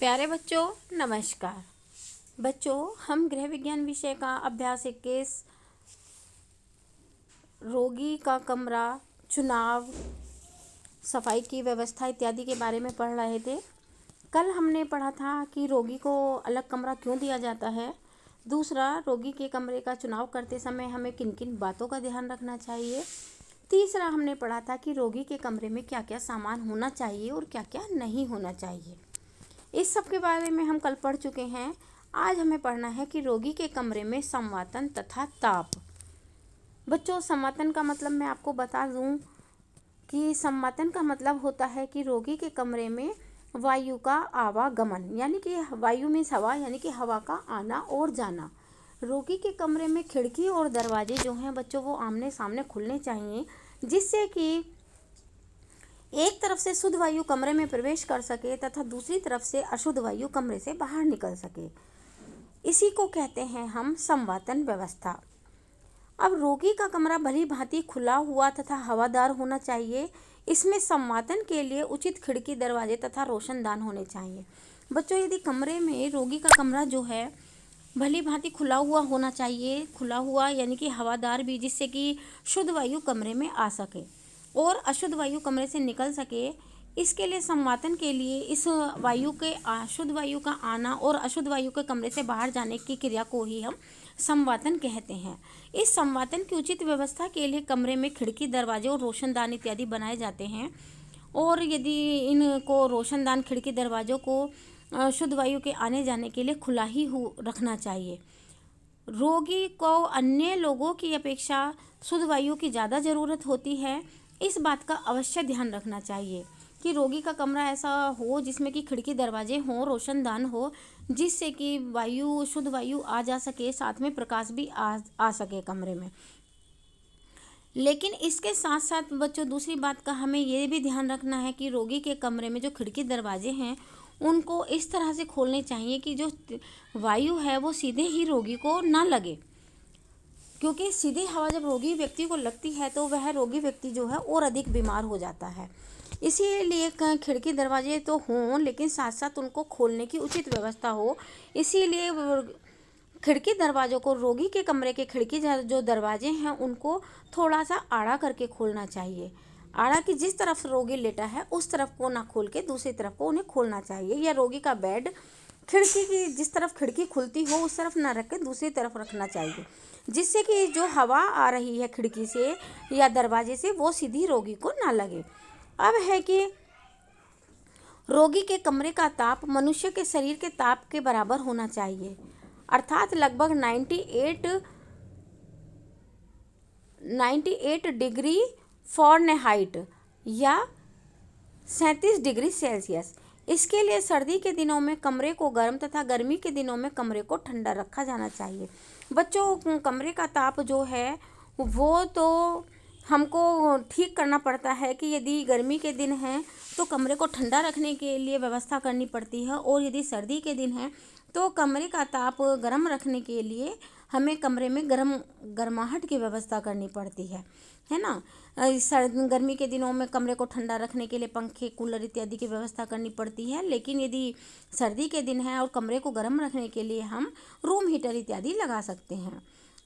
प्यारे बच्चों, नमस्कार। बच्चों, हम गृह विज्ञान विषय का अभ्यास 21 रोगी का कमरा, चुनाव, सफाई की व्यवस्था इत्यादि के बारे में पढ़ रहे थे। कल हमने पढ़ा था कि रोगी को अलग कमरा क्यों दिया जाता है। दूसरा, रोगी के कमरे का चुनाव करते समय हमें किन किन बातों का ध्यान रखना चाहिए। तीसरा, हमने पढ़ा था कि रोगी के कमरे में क्या क्या सामान होना चाहिए और क्या क्या नहीं होना चाहिए। इस सब के बारे में हम कल पढ़ चुके हैं। आज हमें पढ़ना है कि रोगी के कमरे में संवातन तथा ताप। बच्चों, संवातन का मतलब मैं आपको बता दूं कि संवातन का मतलब होता है कि रोगी के कमरे में वायु का आवागमन, यानी कि वायु मीन्स हवा, यानी कि हवा का आना और जाना। रोगी के कमरे में खिड़की और दरवाजे जो हैं बच्चों, वो आमने सामने खुलने चाहिए, जिससे कि एक तरफ से शुद्ध वायु कमरे में प्रवेश कर सके तथा दूसरी तरफ से अशुद्ध वायु कमरे से बाहर निकल सके। इसी को कहते हैं हम संवातन व्यवस्था। अब रोगी का कमरा भली भांति खुला हुआ तथा हवादार होना चाहिए। इसमें संवातन के लिए उचित खिड़की, दरवाजे तथा रोशनदान होने चाहिए। बच्चों, यदि कमरे में रोगी का कमरा जो है भली भांति खुला हुआ होना चाहिए, खुला हुआ यानी कि हवादार भी, जिससे कि शुद्ध वायु कमरे में आ सके और अशुद्ध वायु कमरे से निकल सके। इसके लिए संवातन के लिए इस वायु के शुद्ध वायु का आना और अशुद्ध वायु के कमरे से बाहर जाने की क्रिया को ही हम संवातन कहते हैं। इस संवातन की उचित व्यवस्था के लिए कमरे में खिड़की, दरवाजे और रोशनदान इत्यादि बनाए जाते हैं। और यदि इनको रोशनदान, खिड़की, दरवाजों को शुद्ध वायु के आने जाने के लिए खुला ही रखना चाहिए। रोगी को अन्य लोगों की अपेक्षा शुद्ध वायु की ज़्यादा ज़रूरत होती है। इस बात का अवश्य ध्यान रखना चाहिए कि रोगी का कमरा ऐसा हो जिसमें कि खिड़की, दरवाजे हों, रोशनदान हो, जिससे कि वायु, शुद्ध वायु आ जा सके, साथ में प्रकाश भी आ सके कमरे में। लेकिन इसके साथ साथ बच्चों, दूसरी बात का हमें ये भी ध्यान रखना है कि रोगी के कमरे में जो खिड़की, दरवाजे हैं उनको इस तरह से खोलने चाहिए कि जो वायु है वो सीधे ही रोगी को ना लगे, क्योंकि सीधी हवा जब रोगी व्यक्ति को लगती है तो वह रोगी व्यक्ति जो है और अधिक बीमार हो जाता है। इसीलिए खिड़की, दरवाजे तो हों, लेकिन साथ साथ उनको खोलने की उचित व्यवस्था हो। इसीलिए खिड़की, दरवाजों को, रोगी के कमरे के खिड़की जो दरवाजे हैं उनको थोड़ा सा आड़ा करके खोलना चाहिए। आड़ा की जिस तरफ रोगी लेटा है उस तरफ को ना खोल के दूसरी तरफ को उन्हें खोलना चाहिए। या रोगी का बेड खिड़की की जिस तरफ खिड़की खुलती हो उस तरफ ना रख के दूसरी तरफ रखना चाहिए, जिससे कि जो हवा आ रही है खिड़की से या दरवाजे से वो सीधी रोगी को ना लगे। अब है कि रोगी के कमरे का ताप मनुष्य के शरीर के ताप के बराबर होना चाहिए, अर्थात लगभग 98 डिग्री फ़ारेनहाइट या 37 डिग्री सेल्सियस। इसके लिए सर्दी के दिनों में कमरे को गर्म तथा गर्मी के दिनों में कमरे को ठंडा रखा जाना चाहिए। बच्चों, कमरे का ताप जो है वो तो हमको ठीक करना पड़ता है कि यदि गर्मी के दिन हैं तो कमरे को ठंडा रखने के लिए व्यवस्था करनी पड़ती है, और यदि सर्दी के दिन हैं तो कमरे का ताप गर्म रखने के लिए हमें कमरे में गर्माहट की व्यवस्था करनी पड़ती है ना। गर्मी के दिनों में कमरे को ठंडा रखने के लिए पंखे, कूलर इत्यादि की व्यवस्था करनी पड़ती है, लेकिन यदि सर्दी के दिन है और कमरे को गर्म रखने के लिए हम रूम हीटर इत्यादि लगा सकते हैं।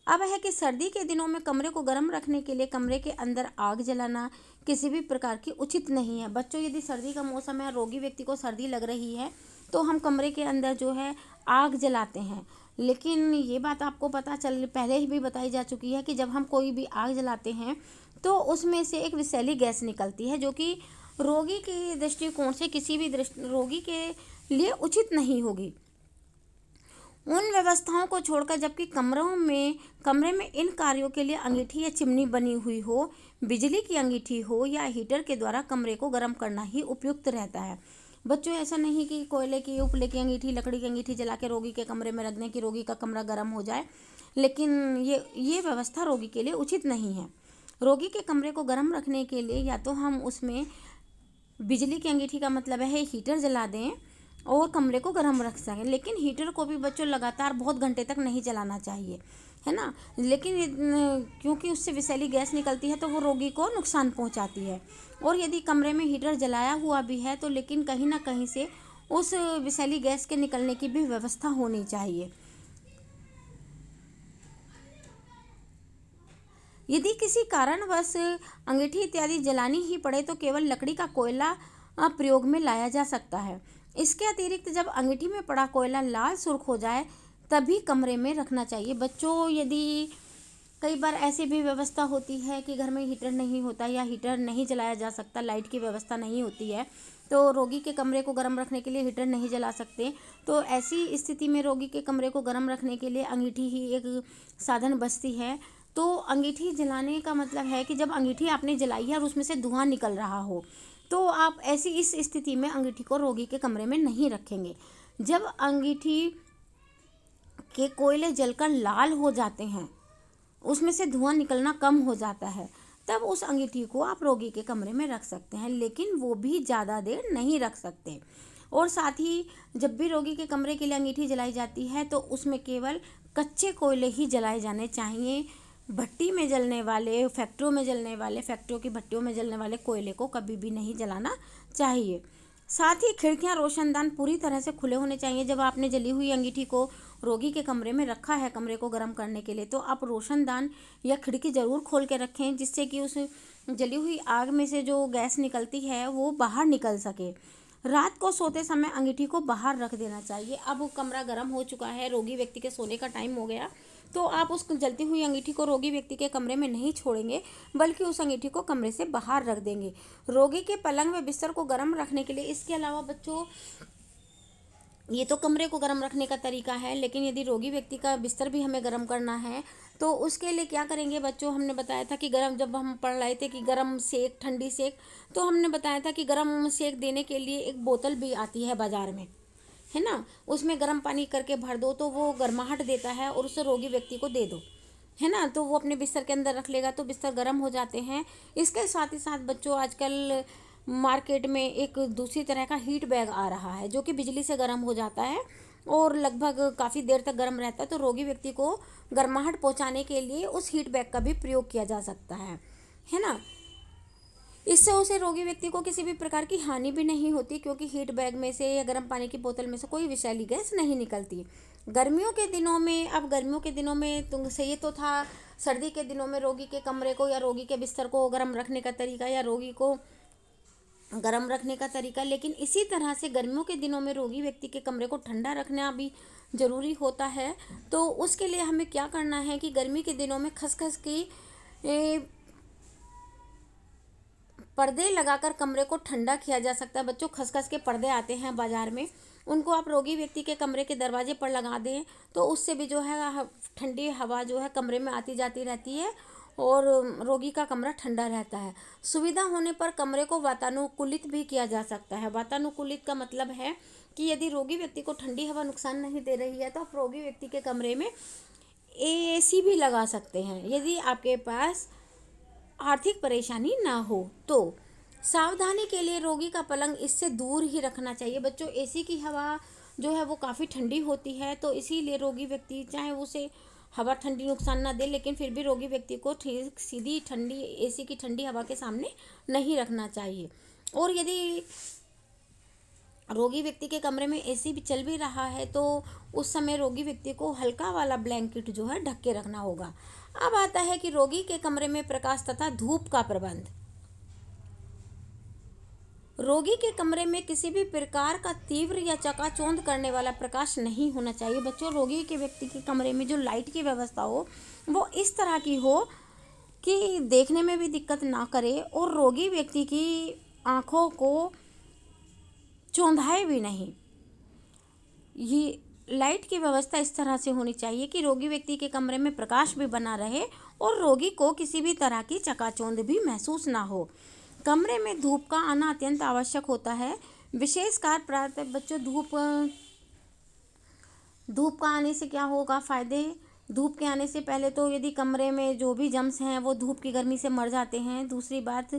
अब है कि सर्दी के दिनों में कमरे को गर्म रखने के लिए कमरे के अंदर आग जलाना किसी भी प्रकार की उचित नहीं है। बच्चों, यदि सर्दी का मौसम है, रोगी व्यक्ति को सर्दी लग रही है तो हम कमरे के अंदर जो है आग जलाते हैं, लेकिन ये बात आपको पहले ही भी बताई जा चुकी है कि जब हम कोई भी आग जलाते हैं तो उसमें से एक विषैली गैस निकलती है, जो कि रोगी के दृष्टिकोण से किसी भी रोगी के लिए उचित नहीं होगी। उन व्यवस्थाओं को छोड़कर जबकि कमरे में इन कार्यों के लिए अंगीठी या चिमनी बनी हुई हो, बिजली की अंगीठी हो या हीटर के द्वारा कमरे को गर्म करना ही उपयुक्त रहता है। बच्चों, ऐसा नहीं कि कोयले की, उपले की अंगीठी, लकड़ी की अंगीठी जला के रोगी के कमरे में रख दें कि रोगी का कमरा गर्म हो जाए, लेकिन ये व्यवस्था रोगी के लिए उचित नहीं है। रोगी के कमरे को गर्म रखने के लिए या तो हम उसमें बिजली की अंगीठी का मतलब है हीटर जला दें और कमरे को गर्म रख सकें, लेकिन हीटर को भी बच्चों लगातार बहुत घंटे तक नहीं चलाना चाहिए, है ना। लेकिन क्योंकि उससे विषैली गैस निकलती है तो वो रोगी को नुकसान पहुंचाती है। और यदि कमरे में हीटर जलाया हुआ भी है तो लेकिन कहीं ना कहीं से उस विषैली गैस के निकलने की भी व्यवस्था होनी चाहिए। यदि किसी कारणवश अंगीठी इत्यादि जलानी ही पड़े तो केवल लकड़ी का कोयला प्रयोग में लाया जा सकता है। इसके अतिरिक्त जब अंगीठी में पड़ा कोयला लाल सुर्ख हो जाए तभी कमरे में रखना चाहिए। बच्चों, यदि कई बार ऐसी भी व्यवस्था होती है कि घर में हीटर नहीं होता या हीटर नहीं जलाया जा सकता, लाइट की व्यवस्था नहीं होती है, तो रोगी के कमरे को गर्म रखने के लिए हीटर नहीं जला सकते, तो ऐसी स्थिति में रोगी के कमरे को गर्म रखने के लिए अंगीठी ही एक साधन बचती है। तो अंगीठी जलाने का मतलब है कि जब अंगीठी आपने जलाई है और उसमें से धुआं निकल रहा हो, तो आप ऐसी इस स्थिति में अंगीठी को रोगी के कमरे में नहीं रखेंगे। जब अंगीठी के कोयले जलकर लाल हो जाते हैं, उसमें से धुआं निकलना कम हो जाता है, तब उस अंगीठी को आप रोगी के कमरे में रख सकते हैं, लेकिन वो भी ज़्यादा देर नहीं रख सकते। और साथ ही जब भी रोगी के कमरे के लिए अंगीठी जलाई जाती है तो उसमें केवल कच्चे कोयले ही जलाए जाने चाहिए। भट्टी में जलने वाले, फैक्ट्रियों में जलने वाले, फैक्ट्रियों की भट्टियों में जलने वाले कोयले को कभी भी नहीं जलाना चाहिए। साथ ही खिड़कियां, रोशनदान पूरी तरह से खुले होने चाहिए। जब आपने जली हुई अंगीठी को रोगी के कमरे में रखा है कमरे को गर्म करने के लिए, तो आप रोशनदान या खिड़की ज़रूर खोल के रखें, जिससे कि उस जली हुई आग में से जो गैस निकलती है वो बाहर निकल सके। रात को सोते समय अंगीठी को बाहर रख देना चाहिए। अब वो कमरा गर्म हो चुका है, रोगी व्यक्ति के सोने का टाइम हो गया, तो आप उस जलती हुई अंगीठी को रोगी व्यक्ति के कमरे में नहीं छोड़ेंगे, बल्कि उस अंगीठी को कमरे से बाहर रख देंगे। रोगी के पलंग व बिस्तर को गर्म रखने के लिए, इसके अलावा बच्चों, ये तो कमरे को गर्म रखने का तरीका है, लेकिन यदि रोगी व्यक्ति का बिस्तर भी हमें गर्म करना है तो उसके लिए क्या करेंगे बच्चों, हमने बताया था कि गर्म, जब हम पढ़ रहे थे कि गर्म सेक, ठंडी सेक, तो हमने बताया था कि गर्म सेक देने के लिए एक बोतल भी आती है बाज़ार में, है ना, उसमें गर्म पानी करके भर दो तो वो गर्माहट देता है और उसे रोगी व्यक्ति को दे दो, है ना, तो वो अपने बिस्तर के अंदर रख लेगा तो बिस्तर गर्म हो जाते हैं। इसके साथ ही साथ बच्चों, आजकल मार्केट में एक दूसरी तरह का हीट बैग आ रहा है जो कि बिजली से गर्म हो जाता है और लगभग काफ़ी देर तक गर्म रहता है, तो रोगी व्यक्ति को गर्माहट पहुंचाने के लिए उस हीट बैग का भी प्रयोग किया जा सकता है ना। इससे उसे रोगी व्यक्ति को किसी भी प्रकार की हानि भी नहीं होती, क्योंकि हीट बैग में से या गर्म पानी की बोतल में से कोई विषैली गैस नहीं निकलती। गर्मियों के दिनों में, अब गर्मियों के दिनों में तुमसे ये तो था सर्दी के दिनों में रोगी के कमरे को या रोगी के बिस्तर को गर्म रखने का तरीका या रोगी को गर्म रखने का तरीका, लेकिन इसी तरह से गर्मियों के दिनों में रोगी व्यक्ति के कमरे को ठंडा रखना भी ज़रूरी होता है। तो उसके लिए हमें क्या करना है कि गर्मी के दिनों में खसखस की पर्दे लगाकर कमरे को ठंडा किया जा सकता है। बच्चों, खसखस के पर्दे आते हैं बाज़ार में, उनको आप रोगी व्यक्ति के कमरे के दरवाजे पर लगा दें तो उससे भी जो है ठंडी हवा जो है कमरे में आती जाती रहती है और रोगी का कमरा ठंडा रहता है। सुविधा होने पर कमरे को वातानुकूलित भी किया जा सकता है। वातानुकूलित का मतलब है कि यदि रोगी व्यक्ति को ठंडी हवा नुकसान नहीं दे रही है तो आप रोगी व्यक्ति के कमरे में एसी भी लगा सकते हैं, यदि आपके पास आर्थिक परेशानी ना हो तो। सावधानी के लिए रोगी का पलंग इससे दूर ही रखना चाहिए। बच्चों, एसी की हवा जो है वो काफ़ी ठंडी होती है, तो इसीलिए रोगी व्यक्ति, चाहे उसे हवा ठंडी नुकसान ना दे, लेकिन फिर भी रोगी व्यक्ति को ठीक सीधी ठंडी एसी की ठंडी हवा के सामने नहीं रखना चाहिए। और यदि रोगी व्यक्ति के कमरे में एसी भी चल भी रहा है तो उस समय रोगी व्यक्ति को हल्का वाला ब्लैंकेट जो है ढक के रखना होगा। अब आता है कि रोगी के कमरे में प्रकाश तथा धूप का प्रबंध। रोगी के कमरे में किसी भी प्रकार का तीव्र या चकाचौंध करने वाला प्रकाश नहीं होना चाहिए। बच्चों, रोगी के व्यक्ति के कमरे में जो लाइट की व्यवस्था हो वो इस तरह की हो कि देखने में भी दिक्कत ना करे और रोगी व्यक्ति की आँखों को चौंधाए भी नहीं। ये लाइट की व्यवस्था इस तरह से होनी चाहिए कि रोगी व्यक्ति के कमरे में प्रकाश भी बना रहे और रोगी को किसी भी तरह की चकाचौंध भी महसूस ना हो। कमरे में धूप का आना अत्यंत आवश्यक होता है, विशेषकर प्रातः। बच्चों, धूप का आने से क्या होगा फ़ायदे। धूप के आने से पहले तो यदि कमरे में जो भी जर्म्स हैं वो धूप की गर्मी से मर जाते हैं। दूसरी बात,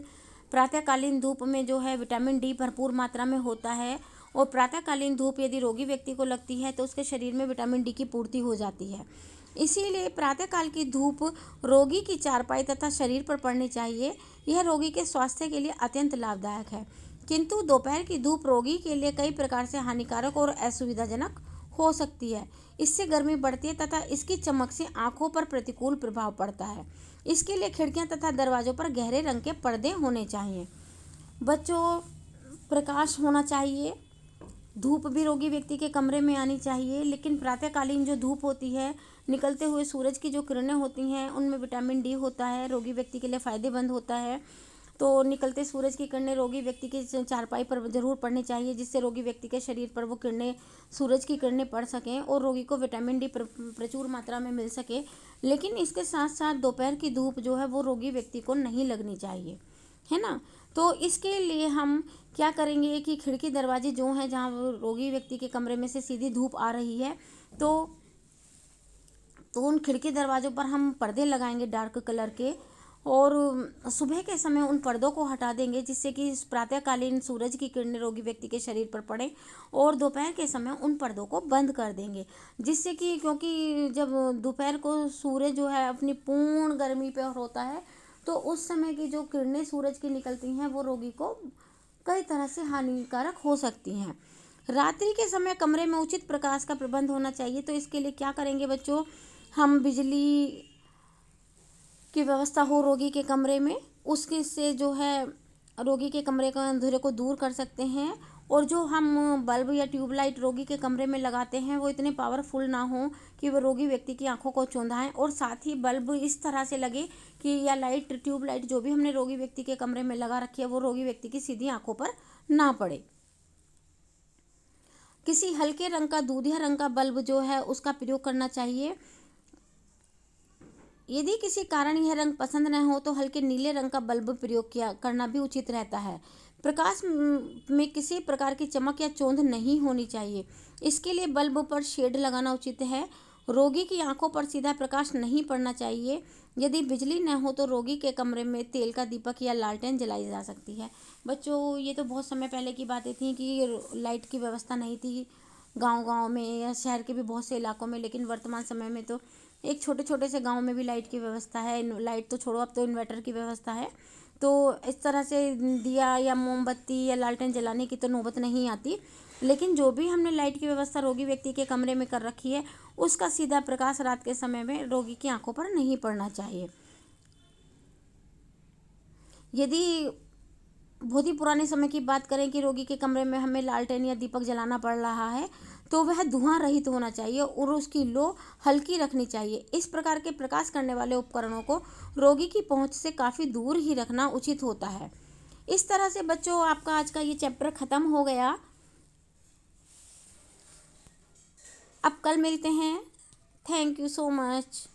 प्रातःकालीन धूप में जो है विटामिन डी भरपूर मात्रा में होता है और प्रातःकालीन धूप यदि रोगी व्यक्ति को लगती है तो उसके शरीर में विटामिन डी की पूर्ति हो जाती है। इसीलिए प्रातःकाल की धूप रोगी की चारपाई तथा शरीर पर पड़नी चाहिए। यह रोगी के स्वास्थ्य के लिए अत्यंत लाभदायक है, किंतु दोपहर की धूप रोगी के लिए कई प्रकार से हानिकारक और असुविधाजनक हो सकती है। इससे गर्मी बढ़ती है तथा इसकी चमक से आंखों पर प्रतिकूल प्रभाव पड़ता है। इसके लिए खिड़कियां तथा दरवाजों पर गहरे रंग के पर्दे होने चाहिए। बच्चों, प्रकाश होना चाहिए। धूप भी रोगी व्यक्ति के कमरे में आनी चाहिए, लेकिन प्रातःकालीन जो धूप होती है, निकलते हुए सूरज की जो किरणें होती हैं, उनमें विटामिन डी होता है, रोगी व्यक्ति के लिए फ़ायदेमंद होता है। तो निकलते सूरज की किरणें रोगी व्यक्ति की चारपाई पर ज़रूर पड़नी चाहिए, जिससे रोगी व्यक्ति के शरीर पर वो किरणें, सूरज की किरणें पड़ सकें और रोगी को विटामिन डी प्रचुर मात्रा में मिल सके। लेकिन इसके साथ साथ दोपहर की धूप जो है वो रोगी व्यक्ति को नहीं लगनी चाहिए, है ना। तो इसके लिए हम क्या करेंगे कि खिड़की दरवाजे जो हैं जहाँ रोगी व्यक्ति के कमरे में से सीधी धूप आ रही है, तो उन खिड़की दरवाज़ों पर हम पर्दे लगाएंगे डार्क कलर के, और सुबह के समय उन पर्दों को हटा देंगे, जिससे कि प्रातःकालीन सूरज की किरणें रोगी व्यक्ति के शरीर पर पड़े, और दोपहर के समय उन पर्दों को बंद कर देंगे, जिससे कि क्योंकि जब दोपहर को सूरज जो है अपनी पूर्ण गर्मी पर होता है, तो उस समय की जो किरणें सूरज की निकलती हैं वो रोगी को कई तरह से हानिकारक हो सकती हैं। रात्रि के समय कमरे में उचित प्रकाश का प्रबंध होना चाहिए। तो इसके लिए क्या करेंगे बच्चों, हम बिजली की व्यवस्था हो रोगी के कमरे में, उसके से जो है रोगी के कमरे का अंधेरे को दूर कर सकते हैं। और जो हम बल्ब या ट्यूबलाइट रोगी के कमरे में लगाते हैं वो इतने पावरफुल ना हो कि वो रोगी व्यक्ति की आंखों को चौंधाएं, और साथ ही बल्ब इस तरह से लगे कि या लाइट, ट्यूबलाइट जो भी हमने रोगी व्यक्ति के कमरे में लगा रखी है वो रोगी व्यक्ति की सीधी आंखों पर ना पड़े। किसी हल्के रंग का, दूधिया रंग का बल्ब जो है उसका प्रयोग करना चाहिए। यदि किसी कारण यह रंग पसंद न हो तो हल्के नीले रंग का बल्ब प्रयोग करना भी उचित रहता है। प्रकाश में किसी प्रकार की चमक या चौंध नहीं होनी चाहिए। इसके लिए बल्ब पर शेड लगाना उचित है। रोगी की आंखों पर सीधा प्रकाश नहीं पड़ना चाहिए। यदि बिजली न हो तो रोगी के कमरे में तेल का दीपक या लालटेन जलाई जा सकती है। बच्चों, ये तो बहुत समय पहले की बातें थी कि लाइट की व्यवस्था नहीं थी गांव-गांव में या शहर के भी बहुत से इलाकों में, लेकिन वर्तमान समय में तो एक छोटे छोटे से गांव में भी लाइट की व्यवस्था है। लाइट तो छोड़ो, अब तो इन्वर्टर की व्यवस्था है। तो इस तरह से दिया या मोमबत्ती या लालटेन जलाने की तो नौबत नहीं आती। लेकिन जो भी हमने लाइट की व्यवस्था रोगी व्यक्ति के कमरे में कर रखी है, उसका सीधा प्रकाश रात के समय में रोगी की आंखों पर नहीं पड़ना चाहिए। यदि बहुत ही पुराने समय की बात करें कि रोगी के कमरे में हमें लालटेन या दीपक जलाना पड़ रहा है, तो वह धुआं रहित होना चाहिए और उसकी लो हल्की रखनी चाहिए। इस प्रकार के प्रकाश करने वाले उपकरणों को रोगी की पहुंच से काफ़ी दूर ही रखना उचित होता है। इस तरह से बच्चों, आपका आज का ये चैप्टर ख़त्म हो गया। अब कल मिलते हैं। Thank you so much.